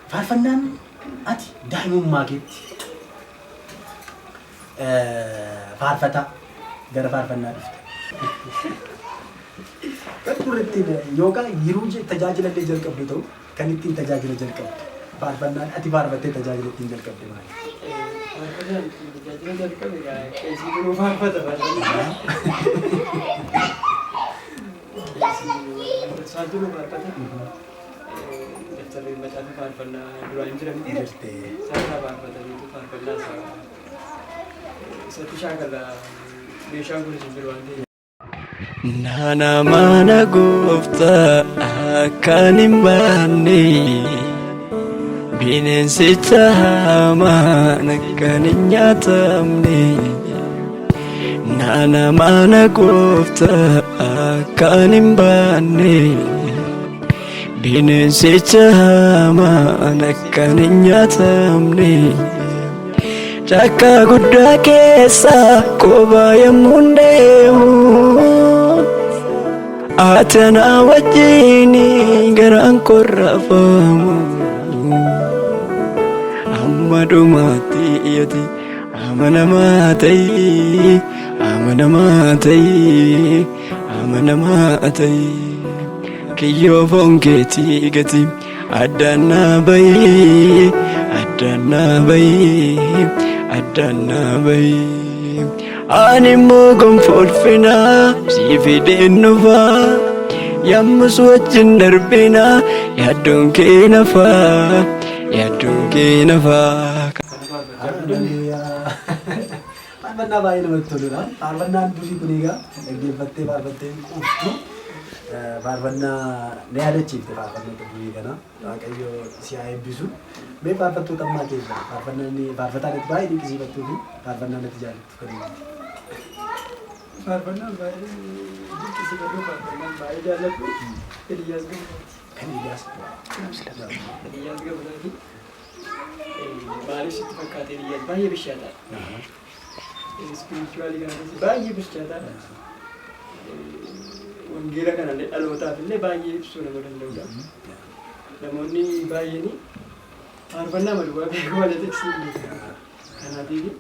فارفنان أتي دائما ما جيت فارفتا غير فارفنان كتورتين يوكا يروج تجاجل اللي جل قبضته كانتين تجاجل جل قبض فارفنان أتي فارفتة تجاجل تين جل قبض ماي فارفنان تجاجل جل قبض يا كيسي كلو فارفتا فارفنان سالتلو فارفتا دفترين مثلا فارفنا دراين جرام ديرة سالها فارفتا ديتو فارفنا ستشاكل بيشاكل جبروان دي نانا مانا قفتا كانين باني بينين ستها مانا كانين ياتمني نانا مانا قفتا كانين باني بينين ستها مانا كانين ياتمني Chaka gudda keessa koba yemmuun deemu Atana wajjini garaan korrafamu Amma dhumaatti iyyooti amanamaa ta'ii Kiyyoo foon keetii gati addaan naa bayii Adana bay ani mogom fulfina si fidin nufa yammus wajjin darbina yaaddoon kee nafa فارفنا باين متولنا فارفنا دوسي كنيغا نجيبتي فارفتين أوفتو فارفنا نهاية شيء فارفنا تبوي كنا كأيو سياي بيسو मैं पार्वत तो तब ना के पार्वतना ने पार्वता ने बाई नहीं किसी बात तो भी पार्वतना ने जान करेंगे पार्वतना बाई किसी बात तो पार्वतना बाई जान लगो इलियास का बता दी बारिश इत्फाकात इलियास बाई बिशाता स्पिरिचुअली का बाई बिशाता उनगीरा का ना अलोता फिर बाई सुना बदल लोगा नमोनी बाई नहीं فارفنا ملوا بيقول لك تكسيني أنا تيجي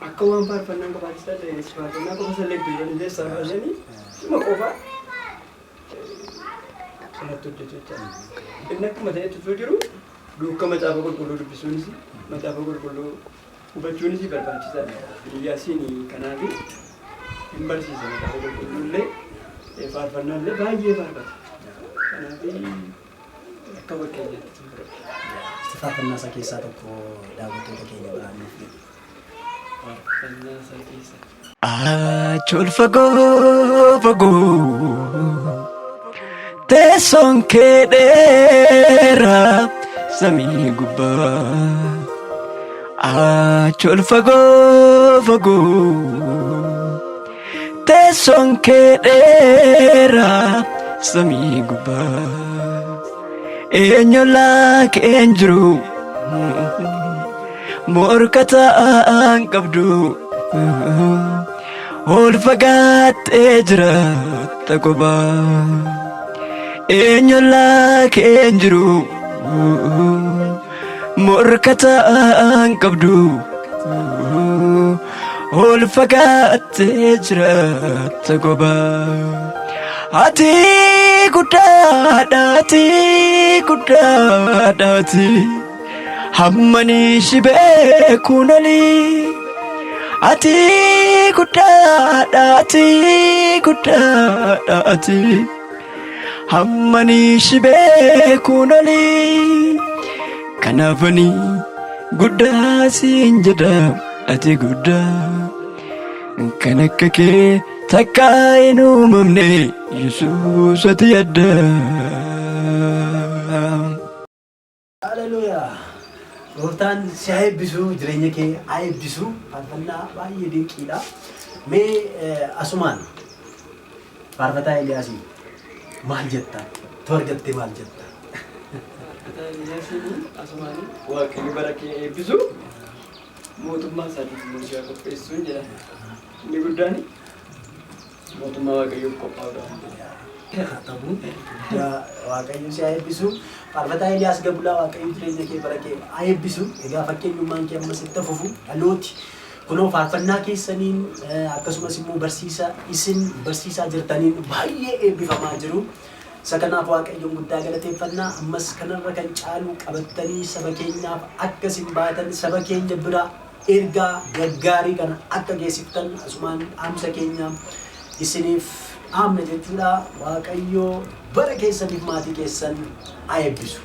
أكوان فارفنا كبارستا ليش فارفنا كبارستا لك بيقول لي سافرني ما كوفا أنا تجد إنك ما تفكروا لو كم تابعوا كلوا بسونسي ما تابعوا كلوا وبتشونسي بالبانشيسا ياسيني كنادي إمبارسي ما تابعوا كلوا لي فارفنا لي باية فارفنا كنادي كبر كذا فارفنا سكيسة تكو دعوتو تكيني برانو فارفنا سكيسة Achol fago Teessoon kee dheera samii gubbaa Achol fago Teessoon kee dheera samii gubbaa Eenyolaa keen jiru morkataan qabdu ol fagaattee jiraatta kophaa eenyolaa keen jiru morkataan qabdu ol fagaattee jiraatta kophaa ati guddaadhaati hammanii shibee kunalii ati guddaadhaati hammanii shibee kunalii kanaafanii guddaa siin jedha ati guddaa kan akka kee takka hin uumamne Yesuus ati adda. Hallelujah. Gooftaan si haa eebbisu jireenya kee haa eebbisu faarfannaa baay'ee dinqiidha. Mee asumaan faarfataa Eliyaasii maal jetta? Tu argattee maal jetta? Faarfataa Eliyaasii asumaan Waaqayyo bara kee eebbisu mootummaa isaatiif mootii qopheessuun jedha. Inni guddaan mootummaa waaqayyoof qophaa'uudhaan. Tabu waaqayyo si eebbisu faarfataa Eliyaas Gabulaa waaqayyo jireenya kee bara kee eebbisu egaa fakkeenyummaan kee ammas itti fufu dhalooti kunoo faarfannaa keessaniin akkasumas immoo isin barsiisaa jirtaniin baay'ee eebbifamaa jiru. Isa kanaaf waaqayyoon guddaa galateeffannaa ammas kanarra kan caalu qabattanii saba keenyaaf akka isin baatan saba keenya bira ergaa gaggaarii kana akka geessiftan asumaan dhaamsa keenya isiniif amna jechuudha waaqayyo bara keessaniif maatii keessan eebbisu.